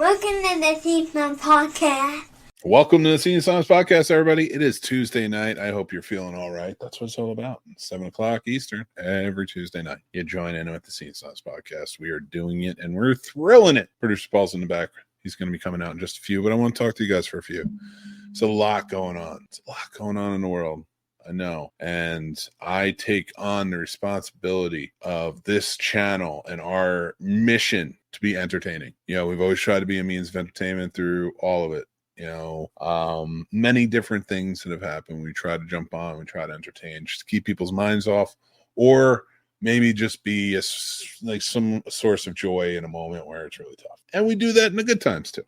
Welcome to the Scene Snobs podcast. Welcome to the Scene Snobs podcast, everybody. It is Tuesday night. I hope you're feeling all right. That's what it's all about. 7 o'clock Eastern every Tuesday night. You join in with the Scene Snobs podcast. We are doing it, and we're thrilling it. Producer Paul's in the back. He's going to be coming out in just a few, but I want to talk to you guys for a few. It's a lot going on. It's a lot going on in the world. I know. And I take on the responsibility of this channel and our mission to be entertaining. You know, we've always tried to be a means of entertainment through all of it. You know, many different things that have happened. We try to jump on, we try to entertain, just to keep people's minds off, or maybe just be some source of joy in a moment where it's really tough. And we do that in the good times too.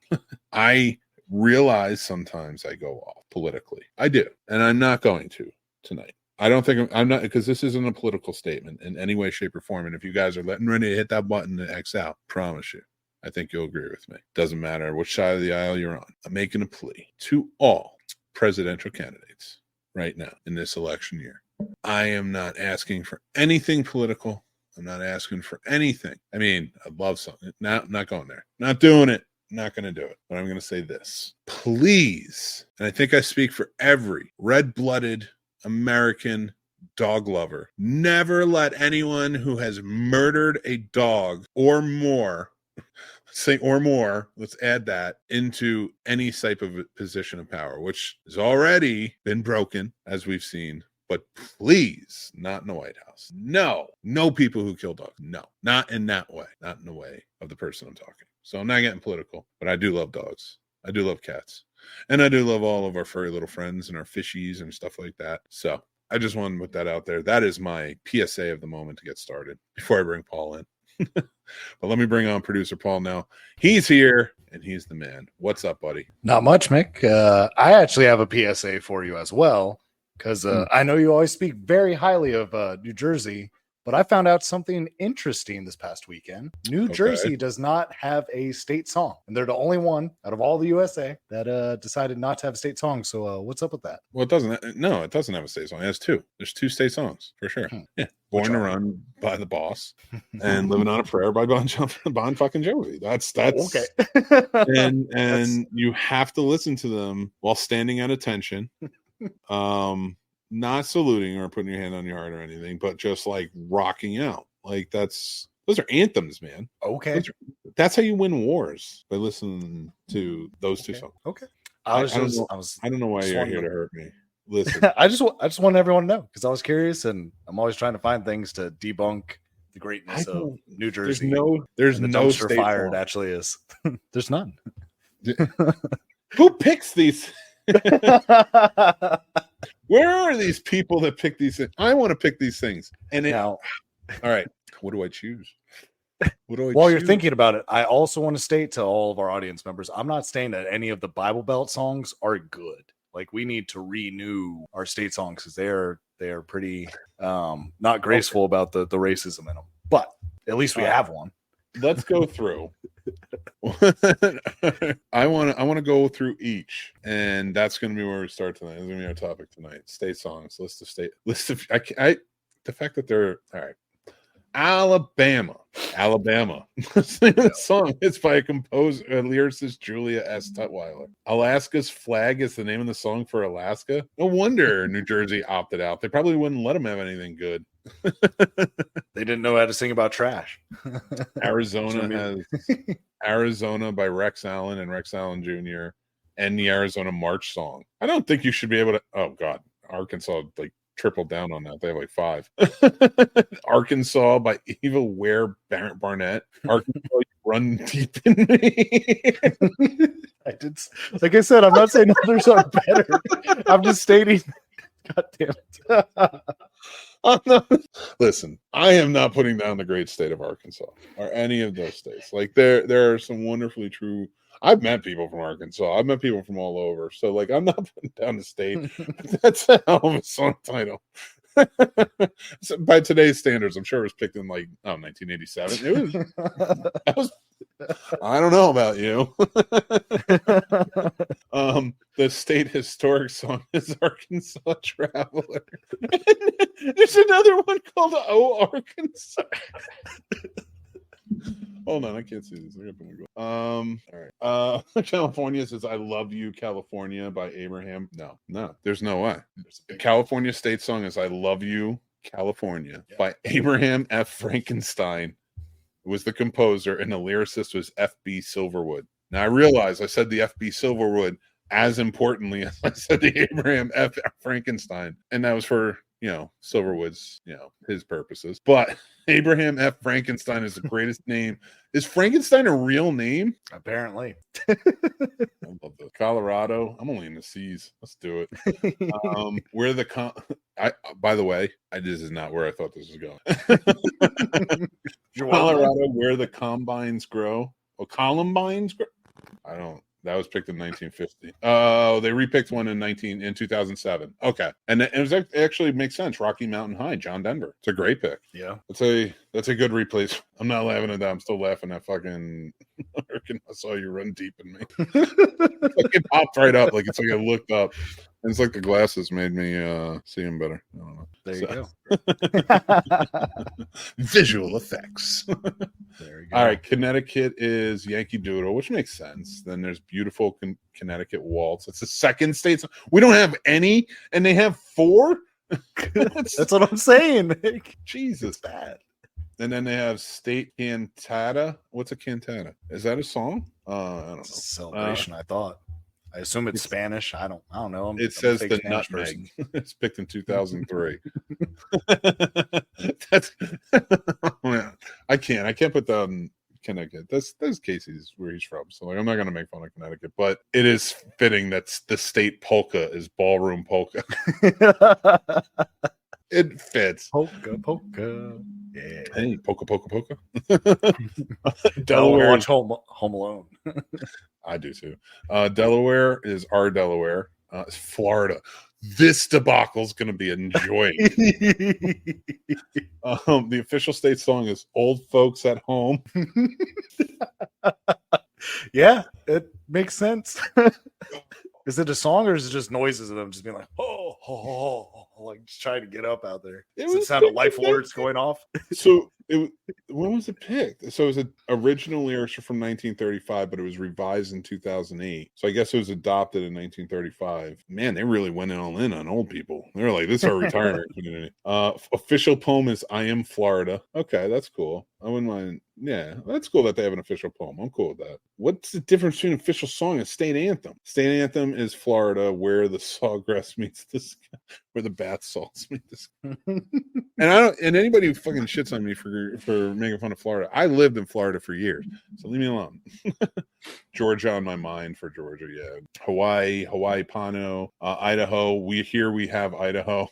I realize sometimes I go off politically. I do. And I'm not going to tonight. I don't think I'm not, because this isn't a political statement in any way, shape, or form. And if you guys are ready to hit that button to X out, promise you, I think you'll agree with me. Doesn't matter which side of the aisle you're on. I'm making a plea to all presidential candidates right now in this election year. I am not asking for anything political. I'm not asking for anything. I mean, I'd love something. Not going there. Not doing it. Not going to do it. But I'm going to say this. Please, and I think I speak for every red-blooded American dog lover, never let anyone who has murdered a dog or more, say or more, let's add that, into any type of position of power, which has already been broken, as we've seen. But please, not in the White House. No people who kill dogs. No, not in that way. Not in the way of the person I'm talking. So I'm not getting political, but I do love dogs. I do love cats. And I do love all of our furry little friends and our fishies and stuff like that. So I just wanted to put that out there. That is my PSA of the moment to get started before I bring Paul in. But let me bring on producer Paul now. He's here and he's the man. What's up, buddy? Not much, Mick. I actually have a PSA for you as well, because I know you always speak very highly of New Jersey, but I found out something interesting this past weekend. New Jersey does not have a state song, and they're the only one out of all the USA that decided not to have a state song. So what's up with that? Well, it doesn't have a state song. It has two. There's two state songs for sure. Yeah. Born to Run by the Boss and Living on a Prayer by Bon fucking Jovi. That's okay. and you have to listen to them while standing at attention. Not saluting or putting your hand on your heart or anything, but just like rocking out. Like those are anthems, man. Okay. That's how you win wars, by listening to those two songs. Okay. I don't know why you're here to hurt me. Listen. I just want everyone to know, because I was curious, and I'm always trying to find things to debunk the greatness of New Jersey. There's the no dumpster state fire song. It actually is. There's none. Who picks these? Where are these people that pick these things? I want to pick these things. And all right, what do I choose? While you're thinking about it, I also want to state to all of our audience members, I'm not saying that any of the Bible Belt songs are good. Like, we need to renew our state songs, because they are pretty not graceful about the racism in them. But at least we have one. Let's go through. I want to go through each, and that's going to be where we start tonight. That's going to be our topic tonight. State songs, list of the fact that they're all right. Alabama. The song is by a composer, lyricist Julia S. Tutwiler. Alaska's Flag is the name of the song for Alaska. No wonder New Jersey opted out. They probably wouldn't let them have anything good. They didn't know how to sing about trash. Arizona has Arizona by Rex Allen and Rex Allen Jr. and the Arizona March song. I don't think you should be able to. Oh God, Arkansas tripled down on that. They have 5. Arkansas by Eva Ware Barnett. Arkansas, you run deep in me. I did. Like I said, I'm not saying others are better. I'm just stating. God damn it. Listen, I am not putting down the great state of Arkansas or any of those states. Like there are some wonderfully true. I've met people from Arkansas. I've met people from all over. So I'm not putting down the state. That's a hell of a song title. So by today's standards, I'm sure it was picked in 1987. It was. I don't know about you. The state historic song is Arkansas Traveler. There's another one called Oh Arkansas. Hold on, I can't see this. I gotta put my all right. California says "I Love You, California" by Abraham. No, there's no way. The California state song is "I Love You, California" by Abraham F. Frankenstein. Was the composer, and the lyricist was F.B. Silverwood. Now I realize I said the F.B. Silverwood as importantly as I said the Abraham F. Frankenstein, and that was for Silverwood's his purposes. But Abraham F. Frankenstein is the greatest name. Is Frankenstein a real name? Apparently. I love this. Colorado. I'm only in the C's. Let's do it. Where the by the way, this is not where I thought this was going. Colorado, where the combines grow. Oh, Columbines grow. I don't. That was picked in 1950. Oh, they repicked one in 2007. Okay, and it was actually makes sense. Rocky Mountain High, John Denver. It's a great pick. Yeah, that's a good replace. I'm not laughing at that. I'm still laughing at fucking. I saw you run deep in me. It popped right up. Like it's like I looked up. And it's like the glasses made me see him better. I don't know. There you go. Visual effects. There you go. All right. Connecticut is Yankee Doodle, which makes sense. Then there's Beautiful Connecticut Waltz. It's the second state. We don't have any, and they have 4? That's what I'm saying, Mick. Jesus. Bad. And then they have State Cantata. What's a cantata? Is that a song? I don't know. Celebration, I thought. I assume it's Spanish. I don't know. It says the Nutmeg. It's picked in 2003. That's I can't put that Connecticut. That's Casey's where he's from. So I'm not gonna make fun of Connecticut, but it is fitting that the state polka is ballroom polka. It fits. Polka. Yeah. Hey, polka. Delaware. Watch Home Alone. I do too. Delaware is our Delaware. It's Florida. This debacle is going to be enjoying. The official state song is "Old Folks at Home." Yeah, it makes sense. Is it a song or is it just noises of them just being like, like just trying to get up out there? Does it sound like life alerts going off? So when was it picked? So it was original lyrics from 1935, but it was revised in 2008. So I guess it was adopted in 1935. Man, they really went all in on old people. They were like, this is our retirement community. Official poem is "I Am Florida." Okay, that's cool. I wouldn't mind. Yeah, that's cool that they have an official poem. I'm cool with that. What's the difference between official song and state anthem? State anthem is Florida, where the sawgrass meets the sky, where the bath salts meet the sky. And anybody who fucking shits on me for making fun of Florida, I lived in Florida for years, so leave me alone. Georgia on my mind for Georgia, yeah. Hawaii, Pano, Idaho. We have Idaho.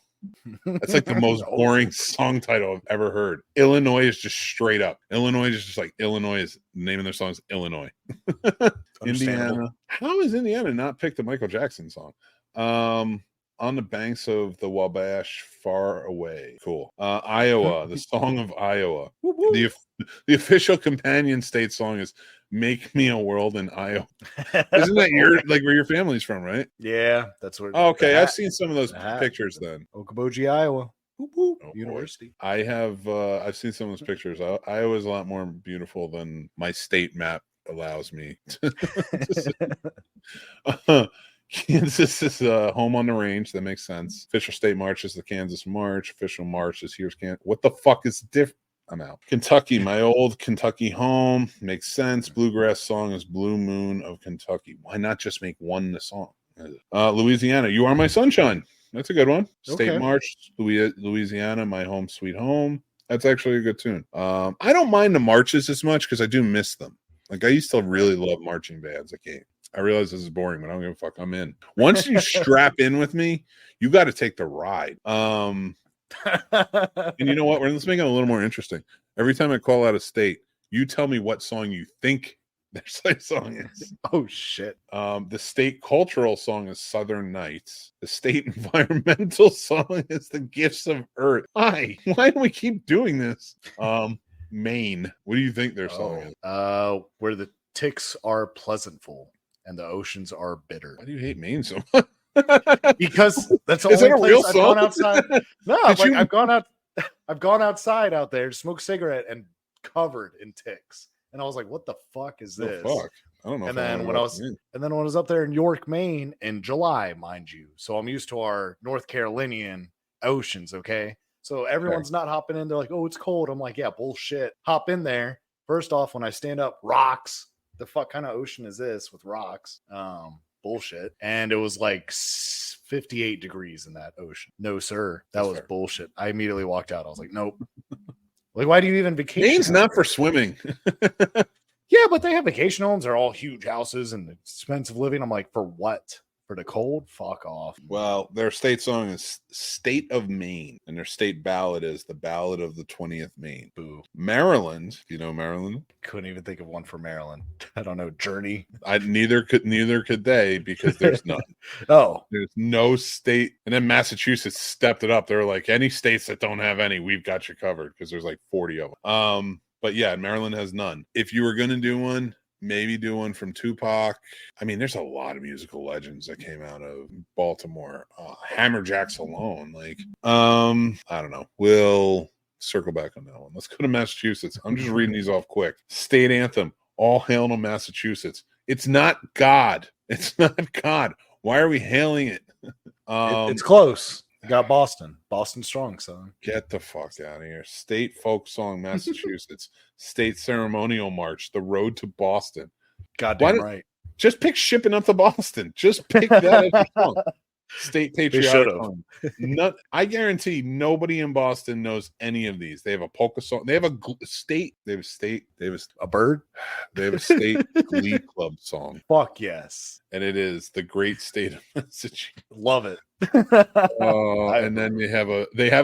That's like the most boring song title I've ever heard. Illinois is just straight up. Illinois is just like Illinois is naming their songs Illinois. Indiana. How is Indiana not picked a Michael Jackson song? On the banks of the Wabash, far away. Cool. Iowa, the song of Iowa. The official companion state song is "Make Me a World in Iowa." Isn't that where your family's from, right? Yeah, that's where. Oh, okay, I've seen some of those pictures then. Okoboji, Iowa. Oh, University. I have. I've seen some of those pictures. Iowa is a lot more beautiful than my state map allows me to. Kansas is home on the range. That makes sense. Official state march is the Kansas March. Official march is here's Kansas. What the fuck is different? I'm out. Kentucky, my old Kentucky home. Makes sense. Bluegrass song is "Blue Moon of Kentucky." Why not just make one the song? Louisiana, "You Are My Sunshine." That's a good one. State march, Louisiana, "My Home Sweet Home." That's actually a good tune. I don't mind the marches as much because I do miss them. Like I used to really love marching bands. I realize this is boring, but I don't give a fuck. I'm in. Once you strap in with me, you got to take the ride. And you know what? Let's make it a little more interesting. Every time I call out a state, you tell me what song you think their song is. Oh shit. The state cultural song is "Southern Nights." The state environmental song is "The Gifts of Earth." Why do we keep doing this? Maine. What do you think their song is? Where the ticks are pleasantful and the oceans are bitter. Why do you hate Maine so much? Because that's the Is only it a real place I've song? gone outside. No, I've gone outside out there to smoke a cigarette and covered in ticks. And I was like, what the fuck is The this? fuck? I don't know. And then when I was up there in York, Maine in July, mind you. So I'm used to our North Carolinian oceans, okay? So everyone's not hopping in. They're like, oh, it's cold. I'm like, yeah, bullshit. Hop in there. First off, when I stand up, rocks. The fuck kind of ocean is this with rocks? Bullshit. And it was like 58 degrees in that ocean. No, sir. That was bullshit. I immediately walked out. I was like, nope. Like, why do you even vacation? Maine's not for swimming. Yeah, but they have vacation homes. They're all huge houses and expensive living. I'm like, for what? For the cold? Fuck off. Well, their state song is State of Maine, and their state ballad is the Ballad of the 20th Maine. Boo. Maryland, do you know Maryland? Couldn't even think of one for Maryland. I don't know. Journey. Neither could they, because there's none. Oh. There's no state. And then Massachusetts stepped it up. They're like, any states that don't have any, we've got you covered, because there's like 40 of them. But yeah, Maryland has none. If you were going to do one, maybe do one from Tupac. I mean, there's a lot of musical legends that came out of Baltimore. Hammerjacks alone. Like, I don't know. We'll circle back on that one. Let's go to Massachusetts. I'm just reading these off quick. State anthem. All hail to Massachusetts. It's not God. It's not God. Why are we hailing it? It's close. You got Boston. Boston strong, son. Get the fuck out of here. State folk song, Massachusetts. State ceremonial march, the road to Boston. Goddamn right. Just pick shipping up to Boston. Just pick that as your song. State patriotic song. I guarantee nobody in Boston knows any of these. They have a polka song. They have a state. They have a state. They have a bird. They have a state glee club song. Fuck yes. And it is the great state of Massachusetts. Love it. And then they have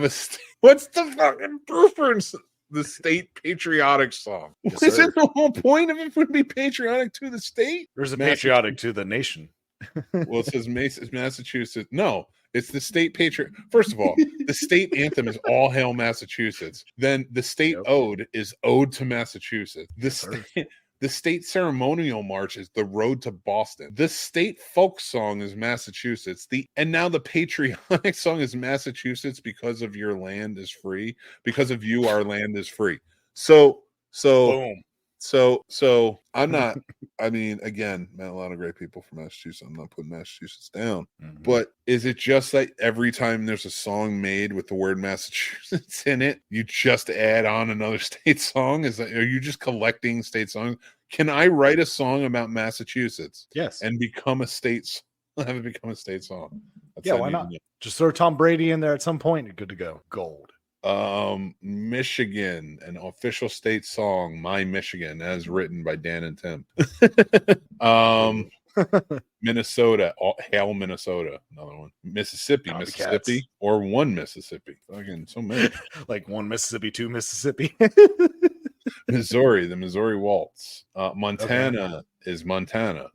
a state. What's the fucking difference? The state patriotic song. Yes, Isn't the whole point of it would be patriotic to the state? There's a patriotic to the nation. Well, it says Massachusetts. No, it's the state patriot. First of all, the state anthem is All Hail Massachusetts. Then the state ode is Ode to Massachusetts. The state ceremonial march is The Road to Boston. The state folk song is Massachusetts. And now the patriotic song is Massachusetts because of your land is free. Because of you, our land is free. So boom. So I'm not, I mean, again, met a lot of great people from Massachusetts. I'm not putting Massachusetts down. Mm-hmm. But is it just that every time there's a song made with the word Massachusetts in it, you just add on another state song? Are you just collecting state songs? Can I write a song about Massachusetts? Yes. And become a state, have it become a state song? Yeah, why not? Just throw Tom Brady in there at some point. Good to go. Gold. Michigan, an official state song, My Michigan, as written by Dan and Tim. Minnesota, Hail Minnesota, another one. Mississippi, or one Mississippi. Again, so many. Like one Mississippi, two Mississippi. Missouri, the Missouri Waltz. Montana is Montana.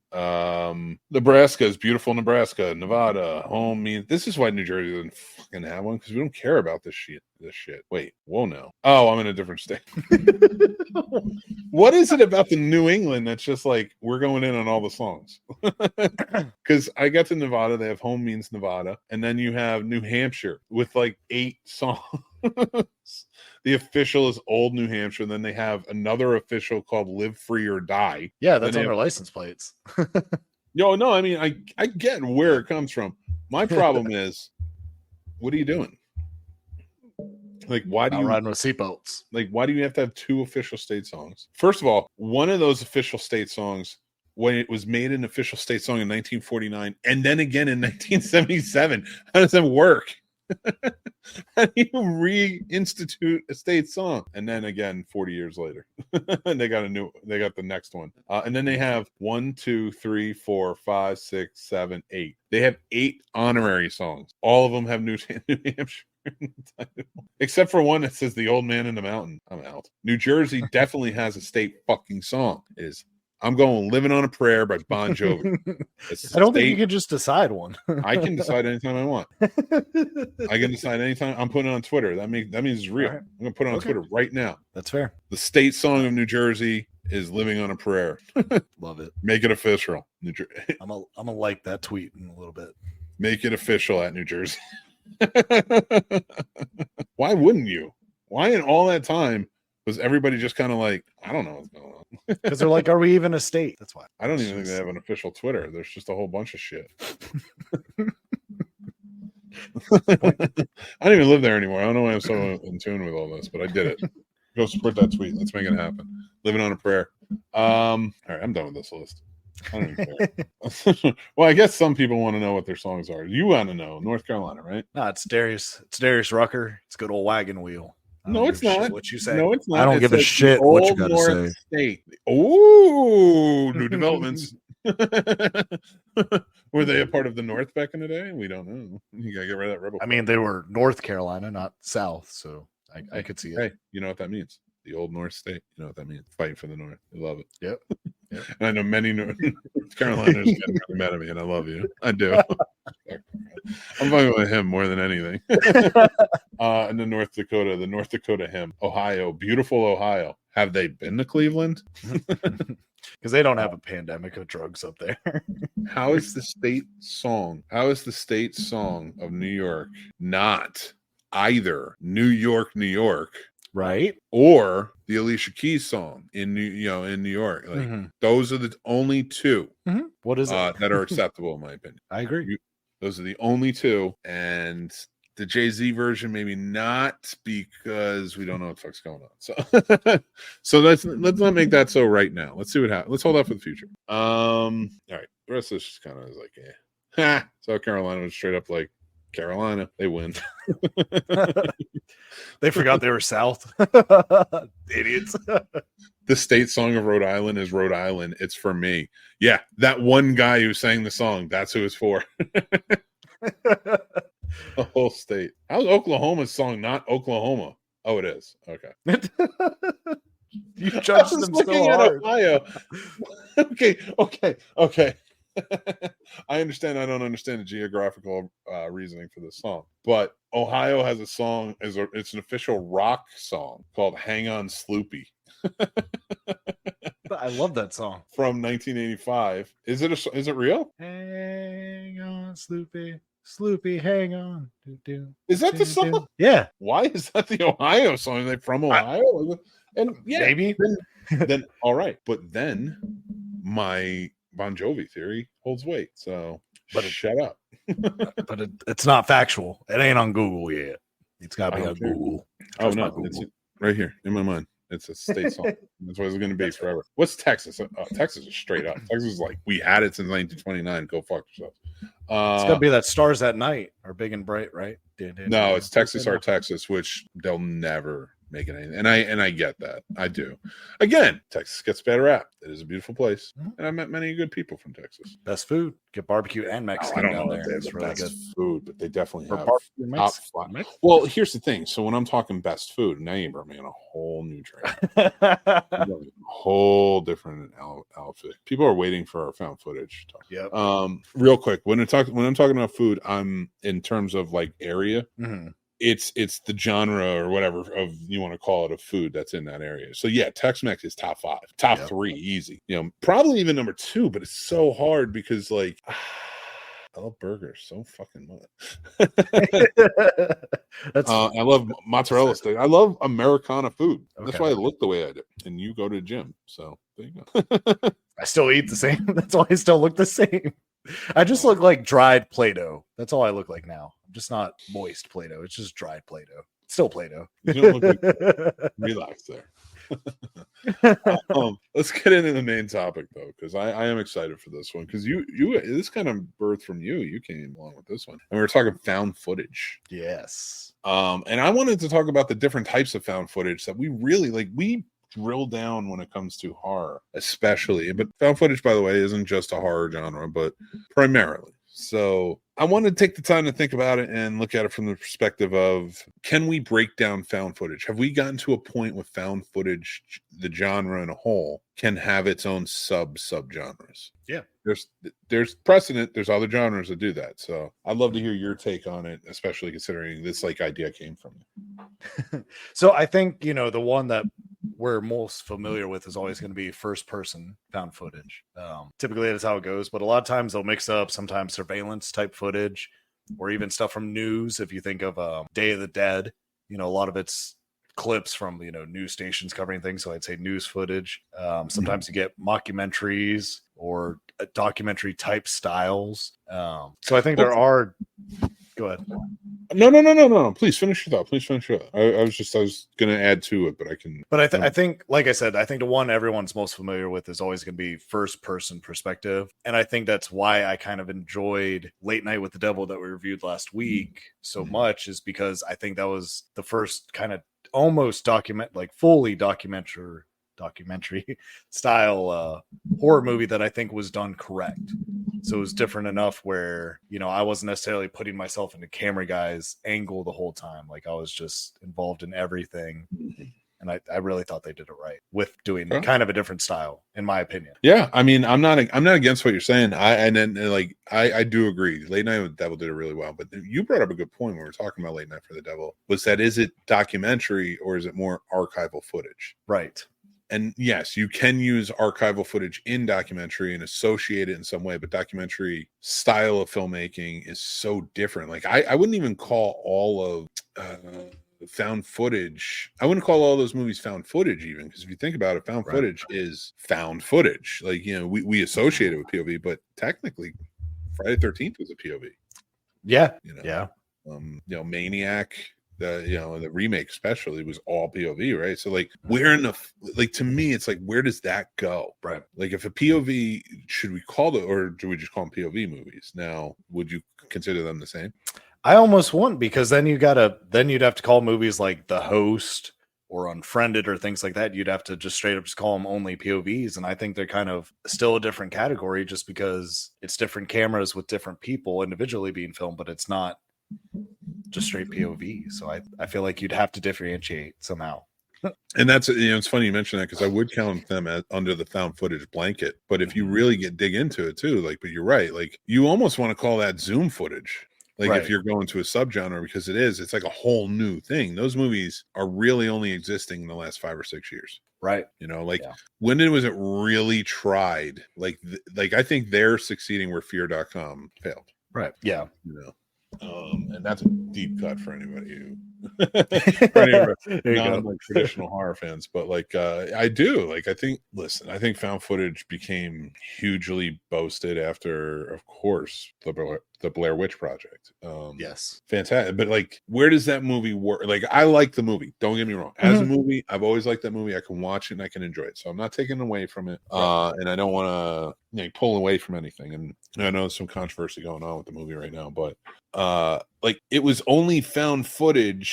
Nebraska is beautiful Nebraska. Nevada, home means. This is why New Jersey doesn't fucking have one, because we don't care about this shit. Wait, whoa, no. Oh, I'm in a different state. What is it about the New England that's just like we're going in on all the songs? Because I got to Nevada, they have home means Nevada, and then you have New Hampshire with like 8 songs. The official is Old New Hampshire. Then they have another official called Live Free or Die. Yeah, that's on their license plates. No, I mean, I get where it comes from. My problem is, what are you doing? Like, why do you riding with seatbelts? Like, why do you have to have 2 official state songs? First of all, one of those official state songs, when it was made an official state song in 1949, and then again in 1977, how does that work? How do you reinstitute a state song? And then again 40 years later and they got the next one, and then they have 1, 2, 3, 4, 5, 6, 7, 8. They have 8 honorary songs. All of them have New Hampshire except for one that says The Old Man in the Mountain. I'm out. New Jersey definitely has a state fucking song. It is I'm going Living on a Prayer by Bon Jovi. I don't think you can just decide one. I can decide anytime I want. I can decide anytime. I'm putting it on Twitter. That means it's real. Right. I'm going to put it on Twitter right now. That's fair. The state song of New Jersey is Living on a Prayer. Love it. Make it official. I'm gonna like that tweet in a little bit. Make it official at New Jersey. Why wouldn't you? Why in all that time Was everybody just kind of like, I don't know what's going on? Because they're like, are we even a state? That's why. I don't even think they have an official Twitter. There's just a whole bunch of shit. I don't even live there anymore. I don't know why I'm so in tune with all this, but I did it. Go support that tweet. Let's make it happen. Living on a prayer. All right, I'm done with this list. I don't even care. Well, I guess some people want to know what their songs are. You want to know North Carolina, right? No, it's Darius. It's Darius Rucker. It's good old wagon wheel. No, it's not. What you say? No, it's not. I don't give a shit what you got to say. State. Oh, new developments. Were they a part of the North back in the day? We don't know. You gotta get rid of that rebel. I mean, they were North Carolina, not South, so I could see it. Hey, you know what that means? The old North State. You know what that means? Fighting for the North. I love it. Yep. And I know many North Carolinas get really mad at me, and I love you. I do. I'm fucking with him more than anything. And the North Dakota hymn. Ohio, beautiful Ohio. Have they been to Cleveland? Because they don't have a pandemic of drugs up there. How is the state song? How is the state song of New York not either New York, New York, right, or the Alicia Keys song in New York? Like those are the only two. What is it that are acceptable in my opinion? I agree. Those are the only two, and the Jay-Z version maybe not, because we don't know what the fuck's going on. So let's not make that so right now. Let's see what happens. Let's hold that for the future. All right, the rest of this just kind of is like, South Carolina was straight up like Carolina. They win. They forgot they were South. Idiots. The state song of Rhode Island is Rhode Island. It's for me. Yeah, that one guy who sang the song, that's who it's for. The whole state. How's Oklahoma's song not Oklahoma? Oh, it is. Okay. You judged them so hard. Ohio. Okay. I understand. I don't understand the geographical reasoning for this song, but Ohio has a song. It's an official rock song called "Hang On, Sloopy." I love that song from 1985. Is it real? Hang on, Sloopy. Sloopy, hang on. Is that the song? Yeah. Why is that the Ohio song? Are they from Ohio? And yeah, maybe. Then all right. But then my Bon Jovi theory holds weight. So shut up. But it's not factual. It ain't on Google yet. It's got to be on Google. Oh, no. It's right here in my mind. It's a state song. That's what it's going to be forever. What's Texas? Texas is straight up. Texas is like, we had it since 1929. Go fuck yourself. It's got to be that Stars at Night or Big and Bright, right? No, it's Texas or Texas, which they'll never make it anything. And I get that. I do. Again, Texas gets better rap. It is a beautiful place. And I met many good people from Texas. Best food. Get barbecue and Mexican down there. It's really good food, but they definitely have top flat. Well, here's the thing. So when I'm talking best food, now you brought me on a whole new train. A whole different outfit. People are waiting for our found footage. Yeah. Real quick, when I'm talking about food, I'm in terms of like area. It's the genre or whatever of you want to call it of food that's in that area. So yeah, Tex-Mex is top 5, top 3, easy. Probably even number 2, but it's so hard because like I love burgers so fucking much. I love mozzarella steak. I love Americana food. Okay. That's why I look the way I do. And you go to the gym, so there you go. I still eat the same. That's why I still look the same. I just look like dried Play-Doh. That's all I look like now. I'm just not moist Play-Doh. It's just dried Play-Doh. Still Play-Doh. You don't look like relax there. Let's get into the main topic though, because I am excited for this one because you this kind of birthed from you came along with this one, and we were talking found footage. Yes. And I wanted to talk about the different types of found footage that we really like. We drill down when it comes to horror, especially. But found footage, by the way, isn't just a horror genre, but primarily. So I wanted to take the time to think about it and look at it from the perspective of, can we break down found footage? Have we gotten to a point with found footage, the genre in a whole, can have its own subgenres? Yeah. There's precedent. There's other genres that do that. So I'd love to hear your take on it, especially considering this like idea came from you. So I think, the one that we're most familiar with is always going to be first person found footage. Typically that's how it goes, but a lot of times they'll mix up sometimes surveillance type footage or even stuff from news. If you think of Day of the Dead, a lot of it's clips from news stations covering things. So I'd say news footage. Sometimes you get mockumentaries or documentary type styles. So I think there are. Go ahead. No. Please finish your thought. I was going to add to it, but I can. But I think, like I said, I think the one everyone's most familiar with is always going to be first person perspective. And I think that's why I kind of enjoyed Late Night with the Devil that we reviewed last week so much, is because I think that was the first kind of almost fully documentary style horror movie that I think was done correct. So it was different enough where, I wasn't necessarily putting myself into camera guy's angle the whole time. Like I was just involved in everything. And I really thought they did it right with doing kind of a different style, in my opinion. Yeah, I mean, I'm not against what you're saying. I do agree. Late Night with the Devil did it really well. But you brought up a good point when we were talking about Late Night for the Devil. Is it documentary or is it more archival footage? Right. And yes, you can use archival footage in documentary and associate it in some way, but documentary style of filmmaking is so different. Like I wouldn't even call all of found footage. I wouldn't call all those movies found footage even, because if you think about it, found footage is found footage. Like, we associate it with POV, but technically Friday the 13th was a POV. Yeah. Maniac, the remake especially was all POV, right? So to me, it's like, where does that go? Right. Like if a POV, should we call it, or do we just call them POV movies? Now, would you consider them the same? I almost won't, because then you'd have to call movies like The Host or Unfriended or things like that. You'd have to just straight up just call them only POVs. And I think they're kind of still a different category just because it's different cameras with different people individually being filmed, but it's not just straight POV. So I feel like you'd have to differentiate somehow. And that's, it's funny you mention that, because I would count them under the found footage blanket. But if you really dig into it too, but you're right, like you almost want to call that Zoom footage. If you're going to a subgenre, because it's like a whole new thing. Those movies are really only existing in the last 5 or 6 years. Right. When was it really tried? I think they're succeeding where fear.com failed. Right. Yeah. And that's a deep cut for anybody who not traditional horror fans, but I do I think found footage became hugely boasted after, of course, the Blair Witch Project. Yes, fantastic. But where does that movie work? I like the movie, don't get me wrong. As a movie, I've always liked that movie. I can watch it and I can enjoy it, so I'm not taking away from it. And I don't want to pull away from anything. And I know there's some controversy going on with the movie right now, but it was only found footage.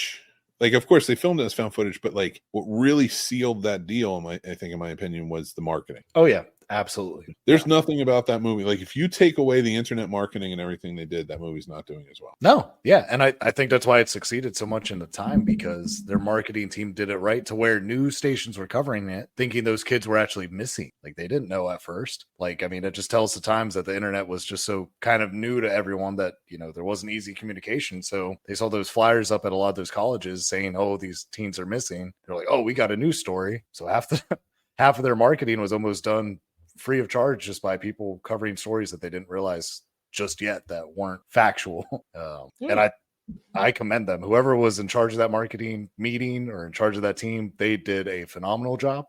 Of course they filmed it as found footage, but what really sealed that deal, I think in my opinion, was the marketing. Oh yeah, absolutely. There's nothing about that movie. If you take away the internet marketing and everything they did, that movie's not doing as well. No, yeah. And I think that's why it succeeded so much in the time, because their marketing team did it right to where news stations were covering it, thinking those kids were actually missing. They didn't know at first. It just tells the times that the internet was just so kind of new to everyone that, there wasn't easy communication. So they saw those flyers up at a lot of those colleges saying, oh, these teens are missing. They're like, oh, we got a news story. So half of their marketing was almost done free of charge just by people covering stories that they didn't realize just yet that weren't factual. And I commend them. Whoever was in charge of that marketing meeting or in charge of that team, they did a phenomenal job.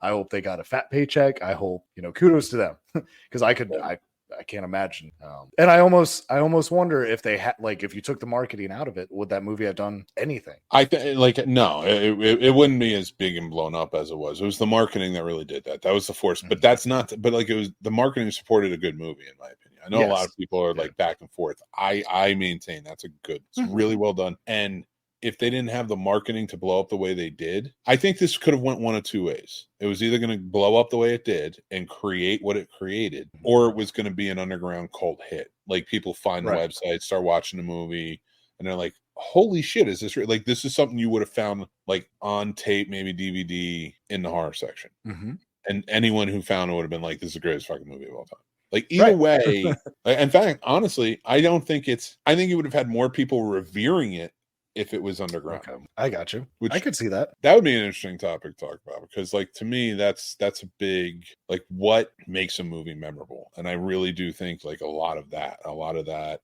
I hope they got a fat paycheck. I hope, kudos to them, because I can't imagine. And I almost wonder if they had, if you took the marketing out of it, would that movie have done anything? I think no, it wouldn't be as big and blown up as it was. It was the marketing that really did that. That was the force. But that's not. But it was the marketing supported a good movie, in my opinion. I know a lot of people are back and forth. I maintain that's it's really well done. And if they didn't have the marketing to blow up the way they did, I think this could have went one of two ways. It was either going to blow up the way it did and create what it created, or it was going to be an underground cult hit. People find the website, start watching the movie, and they're like, holy shit, is this real? This is something you would have found on tape, maybe DVD, in the horror section. Mm-hmm. And anyone who found it would have been like, this is the greatest fucking movie of all time. Either way, in fact, honestly, I think you would have had more people revering it if it was underground. Okay, I got you. Which, I could see that. That would be an interesting topic to talk about, because like to me that's a big, like, what makes a movie memorable. And I really do think like a lot of that,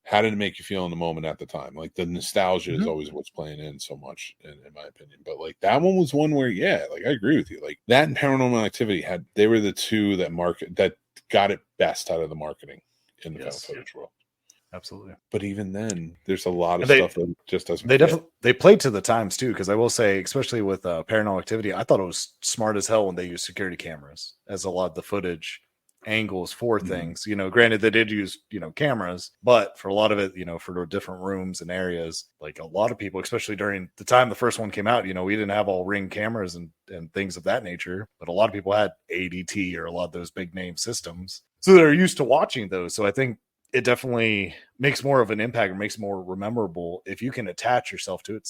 how did it make you feel in the moment at the time? Like the nostalgia is always what's playing in so much in my opinion. But like that one was one where, yeah, like I agree with you. Like that and Paranormal Activity they were the two that got it best out of the marketing in the found footage world. Absolutely. But even then, there's a lot of stuff that just doesn't. They played to the times too, because I will say, especially with Paranormal Activity, I thought it was smart as hell when they used security cameras as a lot of the footage angles for things. You know, granted they did use cameras, but for a lot of it, for the different rooms and areas, like a lot of people, especially during the time the first one came out, we didn't have all Ring cameras and things of that nature, but a lot of people had ADT or a lot of those big name systems, so they're used to watching those. So I think it definitely makes more of an impact or makes more memorable if you can attach yourself to it,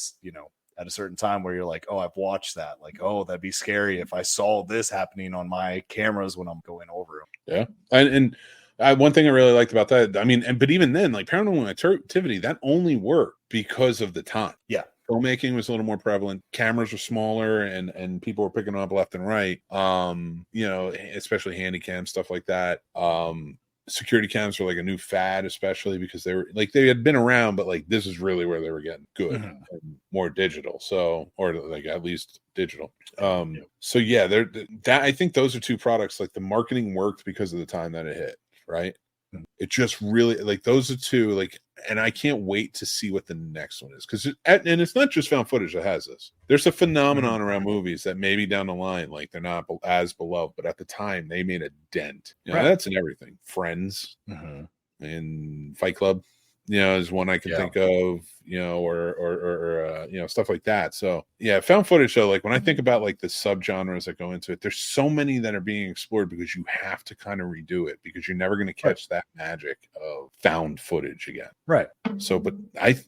at a certain time where you're like, oh, I've watched that. Like, oh, that'd be scary if I saw this happening on my cameras when I'm going over them. Yeah. And one thing I really liked about that, I mean, but even then, like Paranormal Activity, that only worked because of the time. Yeah. Filmmaking was a little more prevalent. Cameras were smaller and people were picking them up left and right. Especially handy cam, stuff like that. Security cams were like a new fad, especially because they had been around, but like this is really where they were getting good and more digital. So, or like at least digital. So yeah, that I think those are two products. Like the marketing worked because of the time that it hit, right? It just really, like, those are two, like, and I can't wait to see what the next one is, because and it's not just found footage that has this. There's a phenomenon around movies that maybe down the line, like, they're not as beloved, but at the time they made a dent. That's in everything. Friends and Fight Club, is one I can think of, or stuff like that. So yeah, found footage though, like when I think about like the subgenres that go into it, there's so many that are being explored because you have to kind of redo it, because you're never going to catch that magic of found footage again. Right. So, but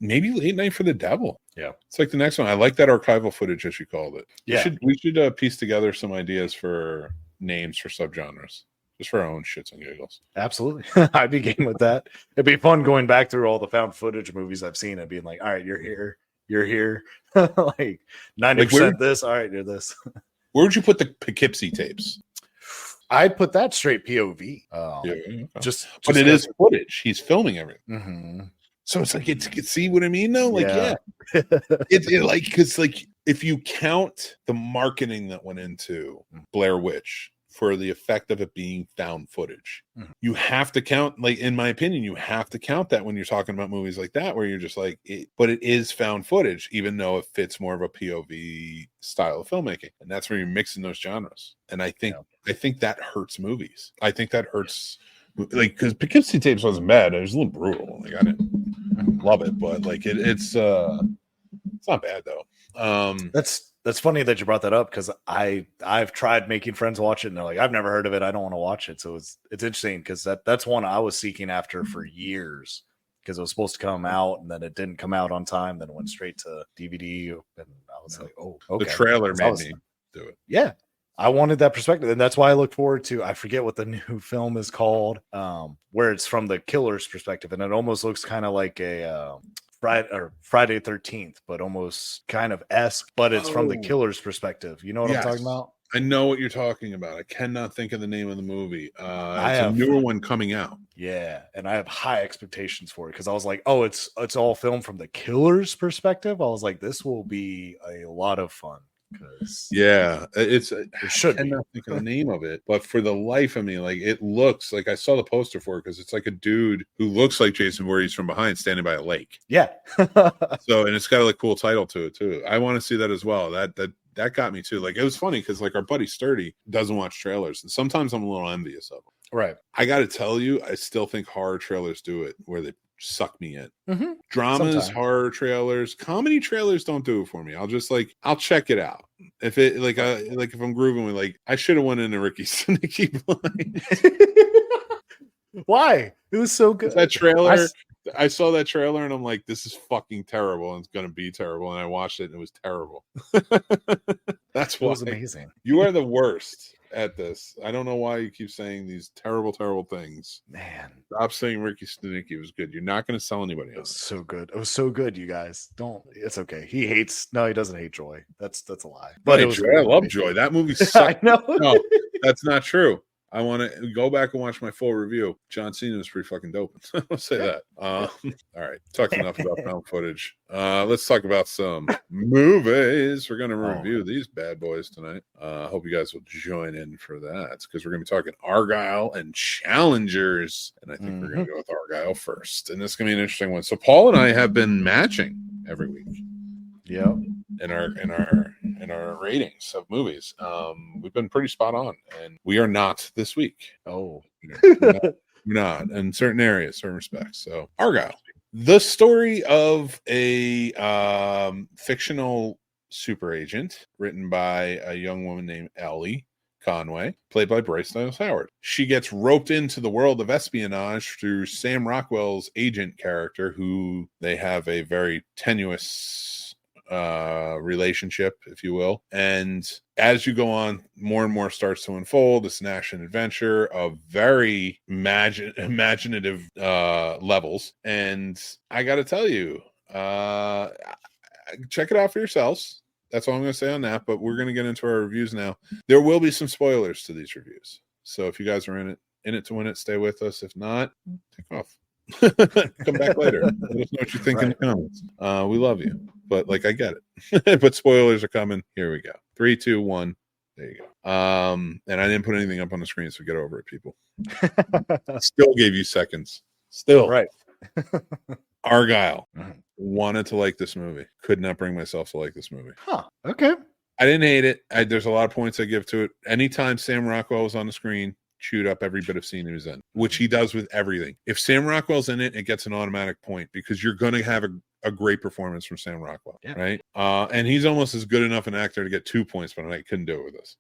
maybe Late Night for the Devil. Yeah. It's like the next one. I like that archival footage, as you called it. Yeah. We should piece together some ideas for names for subgenres. Just for our own shits and giggles. Absolutely. I'd be game with that. It'd be fun going back through all the found footage movies I've seen and being like, all right, you're here. Like 90% this. All right, you're this. Where would you put the Poughkeepsie tapes? I'd put that straight POV. Just but it is footage. He's filming everything. So it's like, see what I mean though? Like, it like, because like if you count the marketing that went into Blair Witch for the effect of it being found footage, you have to count, like, in my opinion, you have to count that when you're talking about movies like that, where you're just like, but it is found footage, even though it fits more of a POV style of filmmaking. And that's where you're mixing those genres. And I think that hurts movies. I think that hurts, like, because Poughkeepsie Tapes wasn't bad. It was a little brutal. Like, I didn't love it, but like it's not bad though. That's funny that you brought that up, because I've tried making friends watch it and they're like, I've never heard of it, I don't want to watch it. So it's interesting, because that's one I was seeking after for years, because it was supposed to come out and then it didn't come out on time, then it went straight to DVD, and I was like, oh, okay. The trailer made me do it. Yeah, I wanted that perspective, and that's why I look forward to, I forget what the new film is called, where it's from the killer's perspective, and it almost looks kind of like a Friday 13th, but almost kind of esque, but it's from the killer's perspective. You know what I'm talking about? I know what you're talking about. I cannot think of the name of the movie. It's a newer one coming out. Yeah, and I have high expectations for it, because I was like, oh, it's all filmed from the killer's perspective. I was like, this will be a lot of fun. It should. I cannot think of the name of it, but for the life of me, like, it looks like, I saw the poster for it, because it's like a dude who looks like Jason Voorhees from behind, standing by a lake. Yeah. So, and it's got a cool title to it too. I want to see that as well. That got me too. Like, it was funny because like our buddy Sturdy doesn't watch trailers, and sometimes I'm a little envious of him. Right. I got to tell you, I still think horror trailers do it, where they suck me in. Dramas, sometimes. Horror trailers, comedy trailers don't do it for me. I'll check it out. If it if I'm grooving with, like, I should have went into Ricky's Nicky Blind. Why? It was so good. That trailer. I saw that trailer and I'm like, this is fucking terrible, and it's gonna be terrible. And I watched it and it was terrible. That's why. It was amazing. You are the worst. at this. I don't know why you keep saying these terrible, terrible things. Man, Stop saying Ricky Stenicki was good. You're not going to sell anybody it on was it. so good. It was so good, you guys. Don't. It's okay. He hates. No, he doesn't hate Joy. That's a lie. But it was. Joy. I love Joy. That movie I sucked. know. No, that's not true. I want to go back and watch my full review. John Cena was pretty fucking dope. I'll say that. All right. Talked enough about found footage. Let's talk about some movies. We're going to review these bad boys tonight. Hope you guys will join in for that because we're going to be talking Argylle and Challengers. And I think we're going to go with Argylle first. And this is going to be an interesting one. So Paul and I have been matching every week. Yeah. In our ratings of movies. We've been pretty spot on, and we are not this week. Oh, we're not in certain areas, certain respects. So Argylle, the story of a fictional super agent written by a young woman named Ellie Conway, played by Bryce Dallas Howard. She gets roped into the world of espionage through Sam Rockwell's agent character, who they have a very tenuous relationship, if you will. And as you go on, more and more starts to unfold. It's an action adventure of very imaginative levels. And I got to tell you, check it out for yourselves. That's all I'm going to say on that. But we're going to get into our reviews now. There will be some spoilers to these reviews. So if you guys are in it to win it, stay with us. If not, take off. Come back later. Let us know what you think in the comments. We love you, but I get it. But spoilers are coming. Here we go. 3, 2, 1. There you go. And I didn't put anything up on the screen, so get over it, people. Still gave you seconds. Still right. Argylle wanted to like this movie. Could not bring myself to like this movie. Huh. Okay. I didn't hate it. There's a lot of points I give to it. Anytime Sam Rockwell was on the screen, chewed up every bit of scene he was in, which he does with everything. If Sam Rockwell's in it, it gets an automatic point because you're going to have a great performance from Sam Rockwell, right? And he's almost as good enough an actor to get 2 points, but I couldn't do it with this.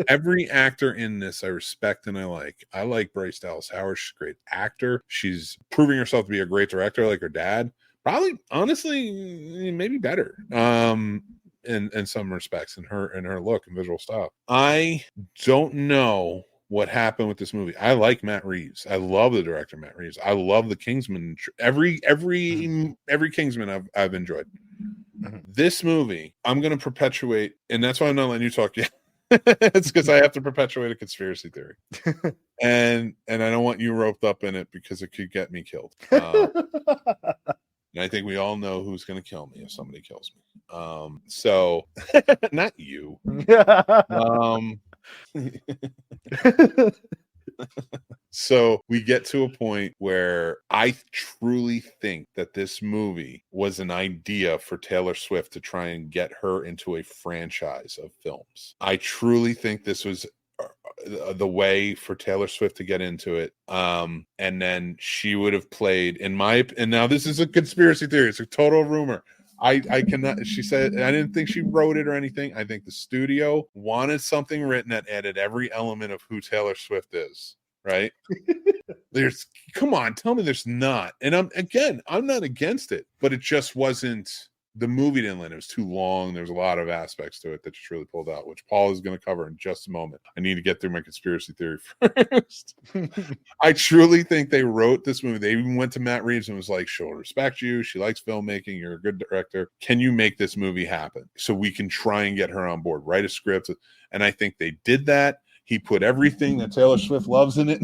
Every actor in this I respect and I like. I like Bryce Dallas Howard. She's a great actor. She's proving herself to be a great director, like her dad. Probably, honestly, maybe better. In some respects, in her look and visual style. I don't know what happened with this movie. I like Matt Reeves. I love the director Matt Reeves. I love the Kingsman. Every Kingsman I've enjoyed. This movie, I'm going to perpetuate, and that's why I'm not letting you talk yet. It's because I have to perpetuate a conspiracy theory, and I don't want you roped up in it because it could get me killed. And I think we all know who's going to kill me if somebody kills me. So not you. So we get to a point where I truly think that this movie was an idea for Taylor Swift to try and get her into a franchise of films. I truly think this was the way for Taylor Swift to get into it. And then she would have played and now this is a conspiracy theory. It's a total rumor. I cannot, she said, I didn't think she wrote it or anything. I think the studio wanted something written that added every element of who Taylor Swift is, right? Come on, tell me there's not. And I'm not against it, but it just wasn't, the movie didn't land. It was too long. There's a lot of aspects to it that just really pulled out, which Paul is going to cover in just a moment. I need to get through my conspiracy theory first. I truly think they wrote this movie. They even went to Matt Reeves and was like, she'll respect you. She likes filmmaking. You're a good director. Can you make this movie happen so we can try and get her on board, write a script? And I think they did that. He put everything that Taylor Swift loves in it.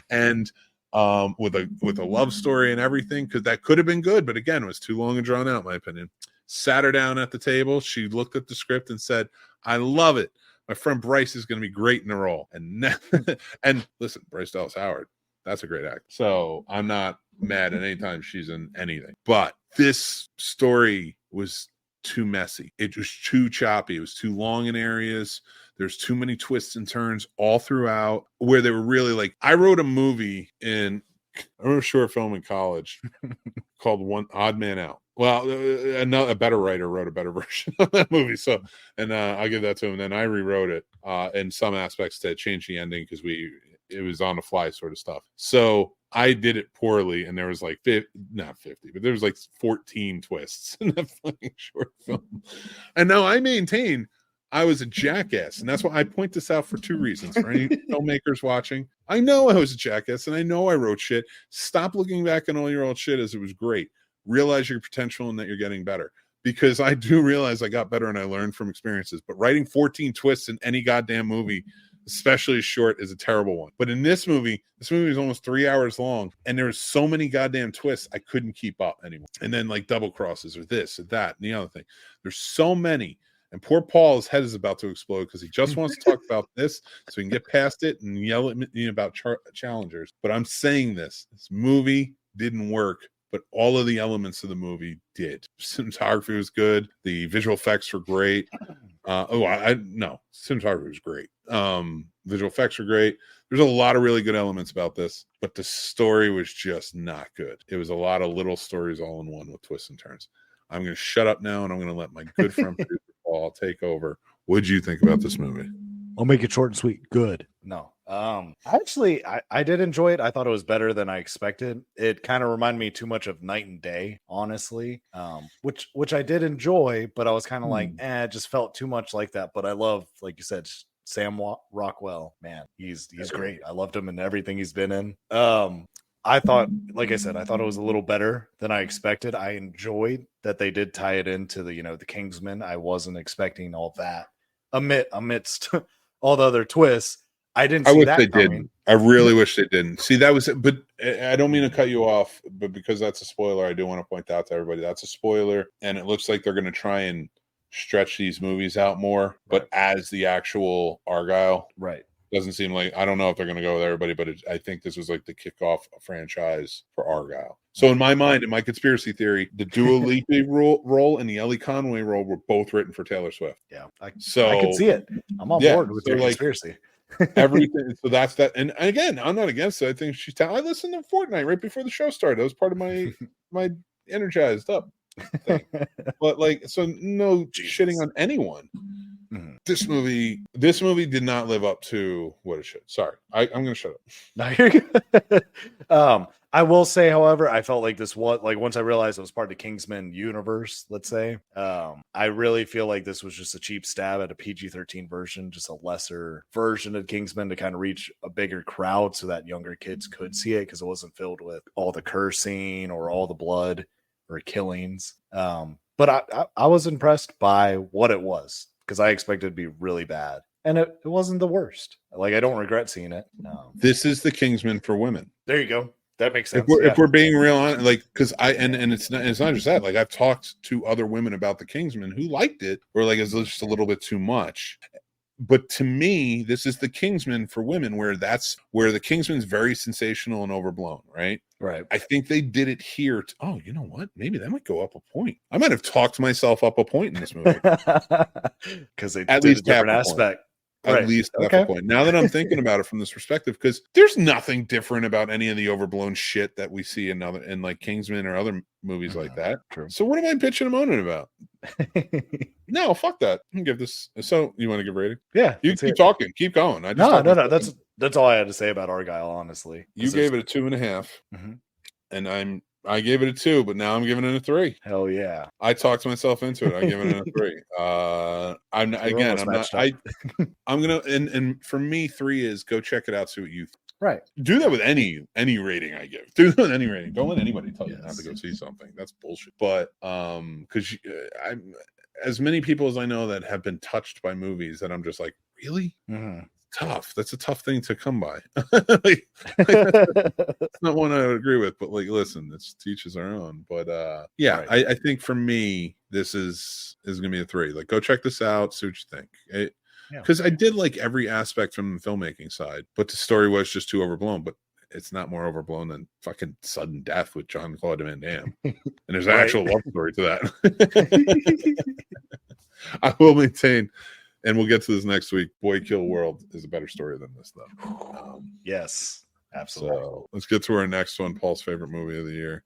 And with a love story and everything, because that could have been good, but again, it was too long and drawn out, in my opinion. Sat her down at the table. She looked at the script and said, I love it. My friend Bryce is going to be great in the role. And listen, Bryce Dallas Howard, that's a great actor. So I'm not mad at any time she's in anything. But this story was too messy. It was too choppy. It was too long in areas. There's too many twists and turns all throughout where they were really like, I wrote a movie I wrote a short film in college called One Odd Man Out. Well, a better writer wrote a better version of that movie. So, and I'll give that to him. And then I rewrote it in some aspects to change the ending because it was on the fly sort of stuff. So I did it poorly, and there was like not 50, but there was like 14 twists in that fucking short film. And now I maintain I was a jackass. And that's why I point this out for two reasons. For any filmmakers watching, I know I was a jackass and I know I wrote shit. Stop looking back on all your old shit as it was great. Realize your potential and that you're getting better. Because I do realize I got better and I learned from experiences. But writing 14 twists in any goddamn movie, especially short, is a terrible one. But in this movie is almost 3 hours long, and there's so many goddamn twists I couldn't keep up anymore. And then like double crosses or this or that and the other thing. There's so many. And poor Paul's head is about to explode because he just wants to talk about this so he can get past it and yell at me about challengers. But I'm saying this movie didn't work. But all of the elements of the movie did. Cinematography was good. The visual effects were great. Cinematography was great. Visual effects were great. There's a lot of really good elements about this, but the story was just not good. It was a lot of little stories all in one with twists and turns. I'm going to shut up now, and I'm going to let my good friend producer Paul take over. What'd you think about this movie? I'll make it short and sweet. Good. No. Actually, I did enjoy it. I thought it was better than I expected. It kind of reminded me too much of Night and Day, honestly. Which I did enjoy, but I was kind of like, it just felt too much like that. But I love, like you said, Sam Rockwell. Man, he's great. I loved him in everything he's been in. I thought, like I said, I thought it was a little better than I expected. I enjoyed that they did tie it into the Kingsman. I wasn't expecting all that amidst all the other twists. I didn't see that coming. They didn't. I really wish they didn't. See, that was it. But I don't mean to cut you off, but because that's a spoiler, I do want to point out to everybody that's a spoiler. And it looks like they're going to try and stretch these movies out more, but as the actual Argylle. Right. Doesn't seem like, I don't know if they're going to go with everybody, but I think this was like the kickoff franchise for Argylle. So in my mind, in my conspiracy theory, the Dua Lipa role and the Ellie Conway role were both written for Taylor Swift. Yeah. I can see it. I'm on board with your conspiracy. Everything. So that's that. And again, I'm not against it. I think she's I listened to Fortnite right before the show started. That was part of my energized up thing. But like, so no shitting on anyone. Mm-hmm. This movie did not live up to what it should. Sorry, I'm gonna shut up. No, you're good. I will say, however, I felt like this was like, once I realized it was part of the Kingsman universe, let's say, I really feel like this was just a cheap stab at a PG-13 version, just a lesser version of Kingsman to kind of reach a bigger crowd so that younger kids could see it, because it wasn't filled with all the cursing or all the blood or killings. But I was impressed by what it was, because I expected it to be really bad. And it wasn't the worst. Like, I don't regret seeing it. This is the Kingsman for women. There you go. That makes sense. If we're being real on, like, because and it's not just that. Like, I've talked to other women about the Kingsman who liked it, or like it's just a little bit too much. But to me, this is the Kingsman for women, where the Kingsman's very sensational and overblown, right? Right. I think they did it here. Oh, you know what? Maybe that might go up a point. I might have talked myself up a point in this movie. Because they at did least a different aspect. At least half a point. Now that I'm thinking about it from this perspective, because there's nothing different about any of the overblown shit that we see in like Kingsman or other movies like that. True. So what am I bitching and moaning about? No, fuck that. I can give this. So you want to give a rating? Yeah, you keep talking, keep going. No. That's all I had to say about Argylle. Honestly, you gave it a 2.5, and I gave it a 2, but now I'm giving it a 3. Hell yeah! I talked myself into it. I'm giving it a 3. I'm gonna and for me 3 is go check it out. See what you right. Do that with any rating I give. Do that with any rating. Don't let anybody tell you not to go see something. That's bullshit. But because I'm as many people as I know that have been touched by movies that I'm just like, really? Tough. That's a tough thing to come by. That's not one I would agree with, but like, listen, it's to each his own. But right. I think for me, this is gonna be a 3. Like, go check this out, see what you think. Because I did like every aspect from the filmmaking side, but the story was just too overblown. But it's not more overblown than fucking Sudden Death with Jean-Claude Van Damme. And there's an actual love story to that. I will maintain, and we'll get to this next week, Boy Kill World is a better story than this, though. Yes, absolutely. So let's get to our next one, Paul's favorite movie of the year.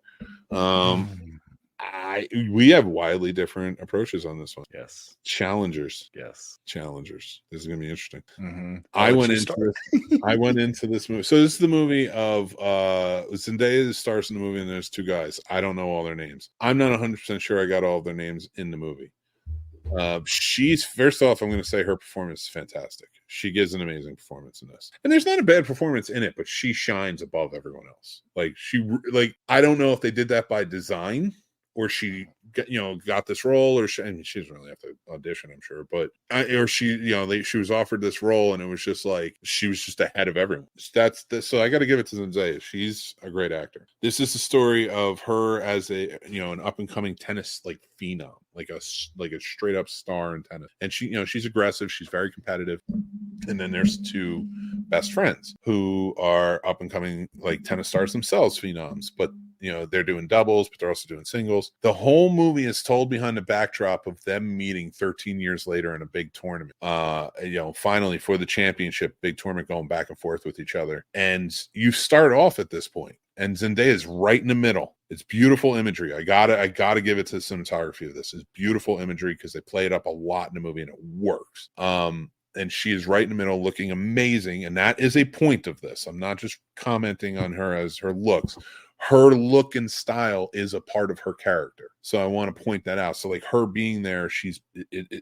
We have wildly different approaches on this one. Yes. Challengers. Yes. Challengers. This is going to be interesting. I went into this movie. So this is the movie of Zendaya stars in the movie, and there's 2 guys. I don't know all their names. I'm not 100% sure I got all of their names in the movie. She's first off, I'm going to say her performance is fantastic. She gives an amazing performance in this, and there's not a bad performance in it, but she shines above everyone else. Like I don't know if they did that by design or she got this role, or she doesn't really have to audition, I'm sure, but she was offered this role and it was just like she was just ahead of everyone. So I got to give it to Zendaya. She's a great actor. This is the story of her as an up and coming tennis like phenom, like a straight up star in tennis, and she's aggressive, she's very competitive. And then there's two best friends who are up and coming like tennis stars themselves, phenoms, but they're doing doubles, but they're also doing singles. The whole movie is told behind the backdrop of them meeting 13 years later in a big tournament. Finally for the championship, big tournament, going back and forth with each other. And you start off at this point, and Zendaya is right in the middle. It's beautiful imagery. I gotta give it to the cinematography of this. It's beautiful imagery because they play it up a lot in the movie and it works. And she is right in the middle, looking amazing. And that is a point of this. I'm not just commenting on her as her looks. Her look and style is a part of her character. So I want to point that out. So like her being there,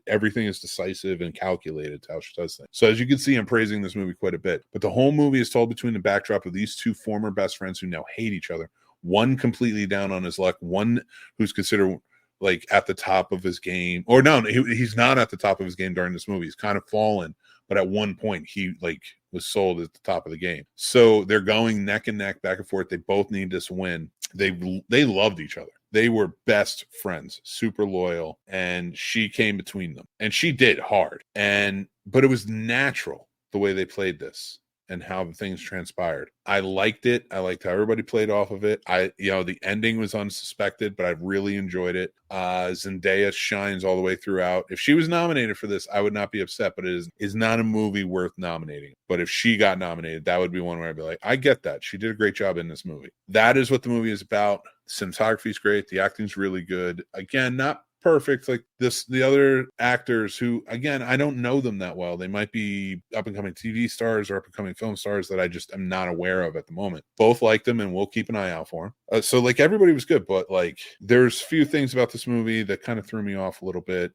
everything is decisive and calculated to how she does things. So as you can see, I'm praising this movie quite a bit. But the whole movie is told between the backdrop of these two former best friends who now hate each other. One completely down on his luck. One who's considered like at the top of his game, or no, he's not at the top of his game during this movie. He's kind of fallen, but at one point he was sold at the top of the game. So they're going neck and neck, back and forth. They both need this win. They loved each other. They were best friends, super loyal, and she came between them, and she did hard. But it was natural the way they played this and how things transpired. I liked it. I liked how everybody played off of it. The ending was unsuspected, but I really enjoyed it. Zendaya shines all the way throughout. If she was nominated for this, I would not be upset, but it is not a movie worth nominating. But if she got nominated, that would be one where I'd be like, I get that. She did a great job in this movie. That is what the movie is about. Cinematography is great. The acting's really good. Again, not perfect like this. The other actors who, again, I don't know them that well. They might be up and coming TV stars or up and coming film stars that I just am not aware of at the moment. Both like them, and we'll keep an eye out for them. So everybody was good, but there's few things about this movie that kind of threw me off a little bit.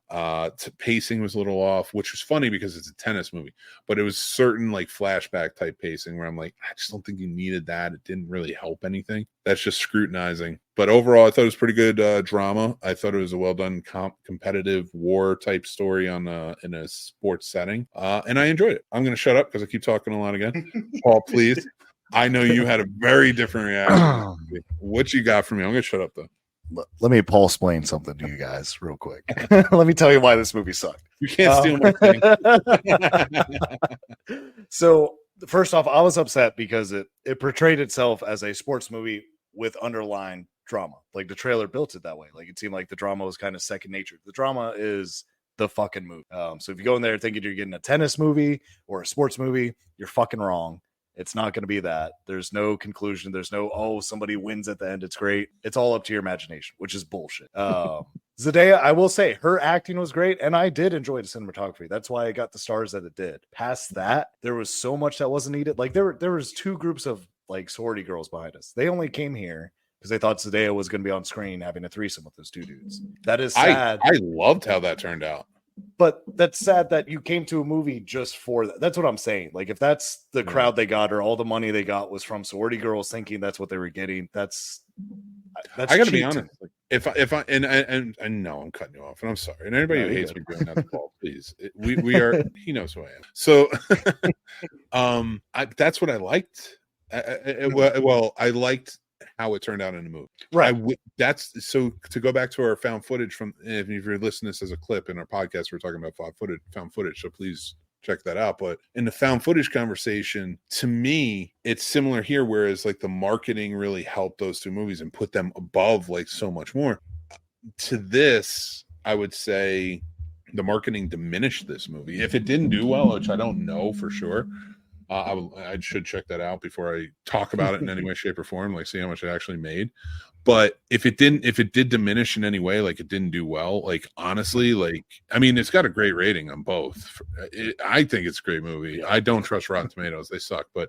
Pacing was a little off, which was funny because it's a tennis movie, but it was certain flashback type pacing where I'm like, I just don't think you needed that. It didn't really help anything. That's just scrutinizing. But overall, I thought it was pretty good drama. I thought it was a well done competitive war type story in a sports setting, and I enjoyed it. I'm going to shut up because I keep talking a lot again. Paul, please. I know you had a very different reaction. What you got for me? I'm going to shut up though. Let me Paul explain something to you guys real quick. Let me tell you why this movie sucked. You can't steal my thing. So first off, I was upset because it portrayed itself as a sports movie with underlying drama. The trailer built it that way. It seemed like the drama was kind of second nature. The drama is the fucking movie. So if you go in there thinking you're getting a tennis movie or a sports movie, you're fucking wrong. It's not going to be that. There's no conclusion. There's no, somebody wins at the end. It's great. It's all up to your imagination, which is bullshit. Zendaya, I will say her acting was great, and I did enjoy the cinematography. That's why I got the stars that it did. Past that, there was so much that wasn't needed. There was two groups of sorority girls behind us. They only came here because they thought Zendaya was going to be on screen having a threesome with those two dudes. That is sad. I loved how that turned out. But that's sad that you came to a movie just for that. That's what I'm saying. If that's the crowd they got, or all the money they got was from sorority girls thinking that's what they were getting, that's I got to be honest. If I and no, I'm cutting you off, and I'm sorry. And anybody who hates me doing that, Paul, please. We are. He knows who I am. So, that's what I liked. I liked how it turned out in the movie. Right. That's so to go back to our found footage from, if you're listening to this as a clip in our podcast, we're talking about found footage. So please check that out. But in the found footage conversation, to me, it's similar here. Whereas the marketing really helped those two movies and put them above so much more. To this, I would say the marketing diminished this movie. If it didn't do well, which I don't know for sure, I should check that out before I talk about it in any way, shape, or form. See how much it actually made. But if it did diminish in any way, it didn't do well. Honestly, it's got a great rating on both. I think it's a great movie. I don't trust Rotten Tomatoes; they suck. But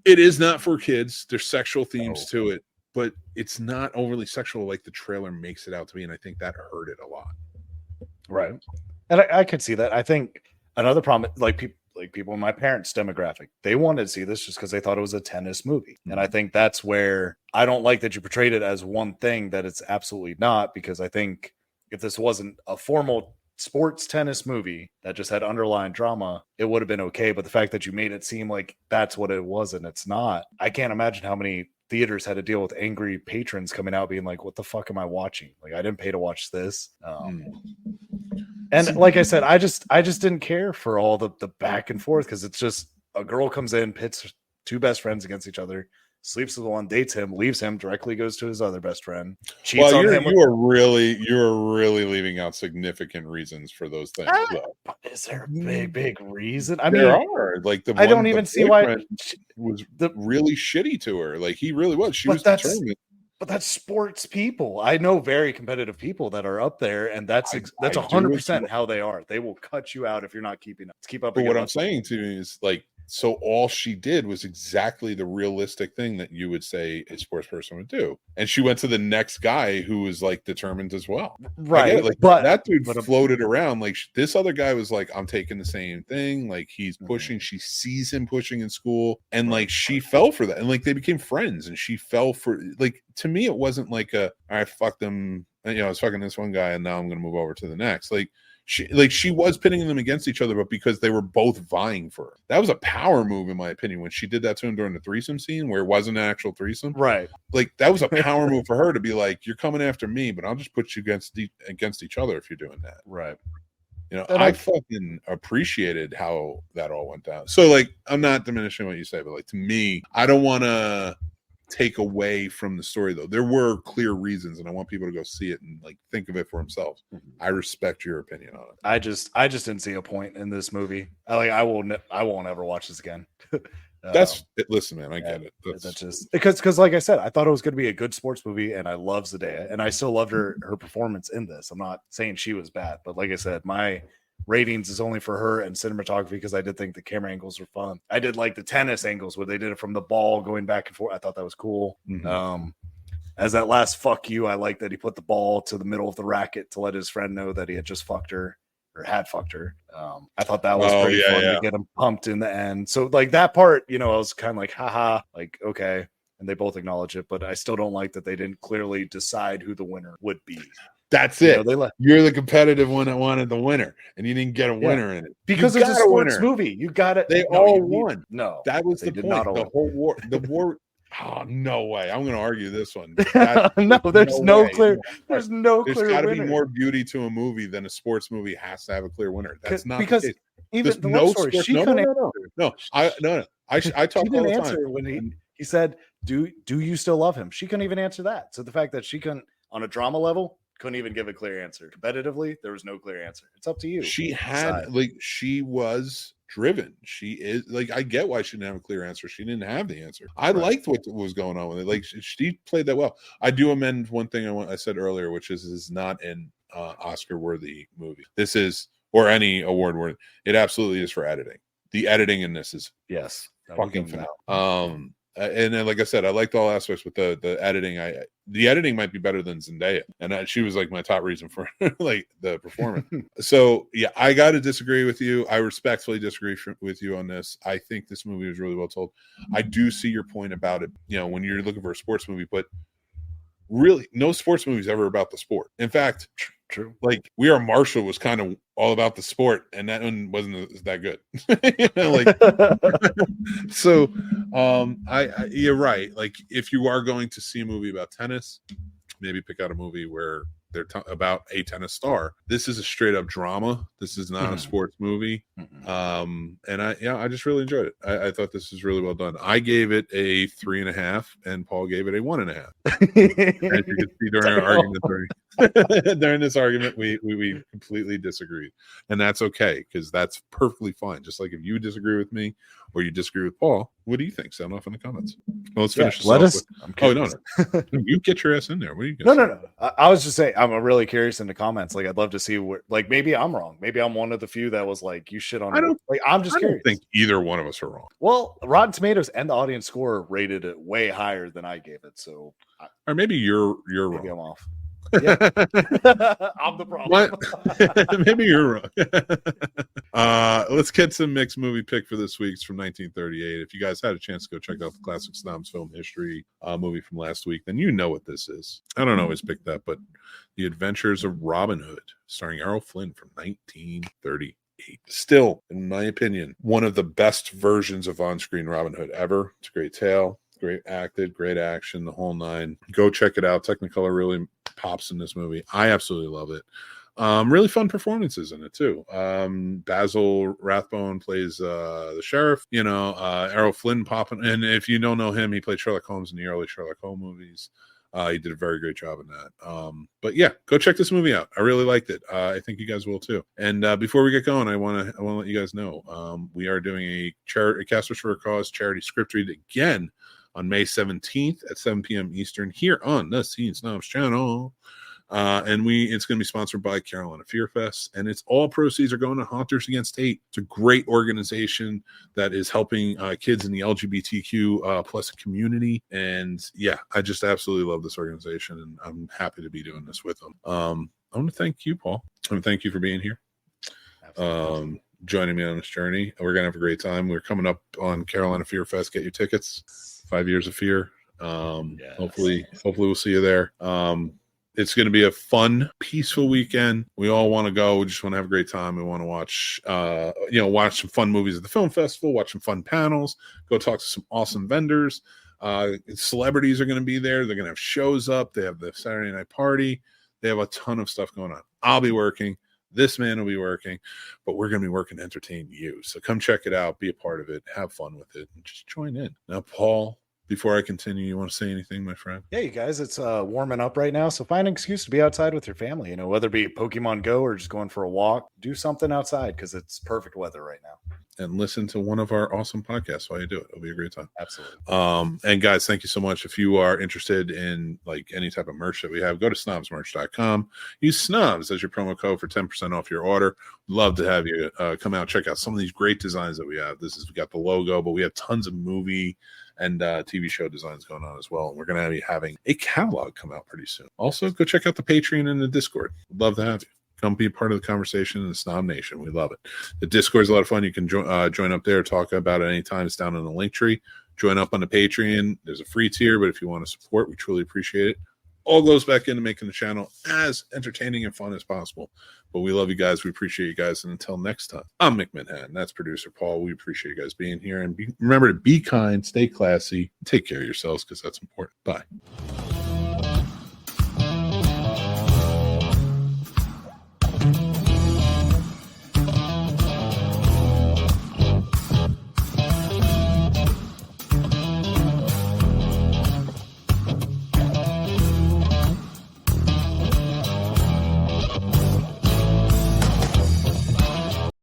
it is not for kids. There's sexual themes to it, but it's not overly sexual like the trailer makes it out to be. And I think that hurt it a lot. Right. And I could see that. I think another problem, like people in my parents' demographic, they wanted to see this just because they thought it was a tennis movie. And I think that's where I don't like that you portrayed it as one thing that it's absolutely not, because I think if this wasn't a formal sports tennis movie that just had underlying drama, it would have been okay. But the fact that you made it seem like that's what it was and it's not, I can't imagine how many theaters had to deal with angry patrons coming out being like, what the fuck am I watching? Like, I didn't pay to watch this. And like I said, I just didn't care for all the back and forth, because it's just a girl comes in, pits two best friends against each other, sleeps with one, dates him, leaves him, directly goes to his other best friend, cheats on him. You are really leaving out significant reasons for those things. Is there a big reason? I there mean, are like I don't even see why was really shitty to her. Like, he really was. She was determined. But that's sports people. I know very competitive people that are up there, and that's 100% how they are. They will cut you out if you're not keeping up. Keep up. But what I'm saying to you is, like, so all she did was exactly the realistic thing that you would say a sports person would do. And she went to the next guy who was like determined as well. Right. Like, but that dude floated around. Like, this other guy was like, I'm taking the same thing. Like, he's pushing. She sees him pushing in school. And like, she fell for that. And like, they became friends, and she fell for, like, to me, it wasn't like I fucked him. You know, I was fucking this one guy and now I'm going to move over to the next. Like, she was pitting them against each other, but because they were both vying for her. That was a power move, in my opinion, when she did that to him during the threesome scene, where it wasn't an actual threesome. Right. Like, that was a power move for her to be like, you're coming after me, but I'll just put you against each other if you're doing that. Right. You know, I fucking appreciated how that all went down. So, like, I'm not diminishing what you say, but like, to me, I don't want to take away from the story, though. There were clear reasons, and I want people to go see it and like think of it for themselves. I respect your opinion on it. I just didn't see a point in this movie. I won't ever watch this again. That's it. Listen, man, I get it. That's just because like I said, I thought it was going to be a good sports movie, and I love Zendaya, and I still loved her performance in this. I'm not saying she was bad, but like I said, my ratings is only for her and cinematography, because I did think the camera angles were fun. I did like the tennis angles where they did it from the ball going back and forth. I thought that was cool. As that last fuck you, I like that he put the ball to the middle of the racket to let his friend know that he had just fucked her or had fucked her. I thought that was pretty fun to get him pumped in the end. So like that part, you know, I was kind of like, haha, like, okay. And they both acknowledge it, but I still don't like that they didn't clearly decide who the winner would be. That's it. You're the competitive one that wanted the winner, and you didn't get a winner in it because it's a sports movie. You got it. They all won. No, that was the point. The whole war. The war. Oh, no way! I'm going to argue this one. No, there's no clear. There's no clear. There's got to be more beauty to a movie than a sports movie has to have a clear winner. That's not because the case. Even the love story. She couldn't. No. I talk all the time. When he said, "Do you still love him?" She couldn't even answer that. So the fact that she couldn't, on a drama level, couldn't even give a clear answer. Competitively, there was no clear answer. It's up to you. She was driven. She is like, I get why she didn't have a clear answer. She didn't have the answer. I liked what was going on with it. Like, she played that well. I do amend one thing I said earlier, which is not an Oscar worthy movie. This is, or any award worthy. It absolutely is for editing. The editing in this is fucking phenomenal. And then, like I said, I liked all aspects with the editing. The editing might be better than Zendaya, and she was like my top reason for like the performance. So yeah, I got to disagree with you. I respectfully disagree with you on this. I think this movie was really well told. I do see your point about it. You know, when you're looking for a sports movie, but really, no sports movie is ever about the sport. In fact, true. Like, We Are Marshall was kind of all about the sport, and that one wasn't that good. You know, like, so you're right. Like, if you are going to see a movie about tennis, maybe pick out a movie where they're about a tennis star. This is a straight up drama. This is not a sports movie. And I just really enjoyed it. I thought this was really well done. I gave it a 3.5, and Paul gave it a 1.5. As you can see during our argument, during this argument, we completely disagreed, and that's okay, because that's perfectly fine. Just like if you disagree with me or you disagree with Paul, what do you think? Sound off in the comments. Well, let's finish. Let us. No. You get your ass in there. What are you? No. I was just saying, I'm really curious in the comments. Like, I'd love to see where. Like, maybe I'm wrong. Maybe I'm one of the few that was like, you shit on. I'm just curious. I don't think either one of us are wrong. Well, Rotten Tomatoes and the audience score rated it way higher than I gave it. So, or maybe you're maybe wrong. I'm off. Yeah. I'm the problem. What? Maybe you're wrong. Let's get some Mick's movie pick for this week. It's from 1938. If you guys had a chance to go check out the classic Snobs film history movie from last week, then you know what this is. I don't always pick that, but The Adventures of Robin Hood, starring Errol Flynn from 1938. Still, in my opinion, one of the best versions of on-screen Robin Hood ever. It's a great tale, great acted, great action, the whole nine. Go check it out. Technicolor really pops in this movie. I absolutely love it. Really fun performances in it too. Basil Rathbone plays the sheriff. Errol Flynn popping, and if you don't know him, he played Sherlock Holmes in the early Sherlock Holmes movies. He did a very great job in that. But yeah, go check this movie out. I really liked it. I think you guys will too. And before we get going, I want to let you guys know we are doing a Casters for a Cause charity script read again on May 17th at 7 p.m. Eastern here on the Scene Snobs channel. And it's going to be sponsored by Carolina Fear Fest, and all proceeds are going to Haunters Against Hate. It's a great organization that is helping kids in the LGBTQ plus community. And yeah, I just absolutely love this organization, and I'm happy to be doing this with them. I want to thank you, Paul. I want to thank you for being here. Joining me on this journey. We're going to have a great time. We're coming up on Carolina Fear Fest. Get your tickets. 5 years of fear. Yes. Hopefully we'll see you there. It's going to be a fun, peaceful weekend. We all want to go. We just want to have a great time. We want to watch, watch some fun movies at the film festival, watch some fun panels, go talk to some awesome vendors. Celebrities are going to be there. They're going to have shows up. They have the Saturday night party. They have a ton of stuff going on. I'll be working. This man will be working, but we're going to be working to entertain you. So come check it out. Be a part of it. Have fun with it. And just join in. Now, Paul, before I continue, you want to say anything, my friend? Yeah, you guys, it's warming up right now, so find an excuse to be outside with your family, whether it be Pokemon Go or just going for a walk. Do something outside because it's perfect weather right now. And listen to one of our awesome podcasts while you do it. It'll be a great time. Absolutely. And guys, thank you so much. If you are interested in like any type of merch that we have, go to snobsmerch.com. Use snobs as your promo code for 10% off your order. Love to have you come out, check out some of these great designs that we have. We got the logo, but we have tons of movie and TV show designs going on as well. And we're going to be having a catalog come out pretty soon. Also, go check out the Patreon and the Discord. Love to have you. Come be a part of the conversation in the Snob Nation. We love it. The Discord is a lot of fun. You can join up there, talk about it anytime. It's down in the link tree. Join up on the Patreon. There's a free tier, but if you want to support, we truly appreciate it. All goes back into making the channel as entertaining and fun as possible. But we love you guys. We appreciate you guys. And until next time, I'm Mick Manhattan. That's producer Paul. We appreciate you guys being here. And remember to be kind, stay classy, take care of yourselves because that's important. Bye.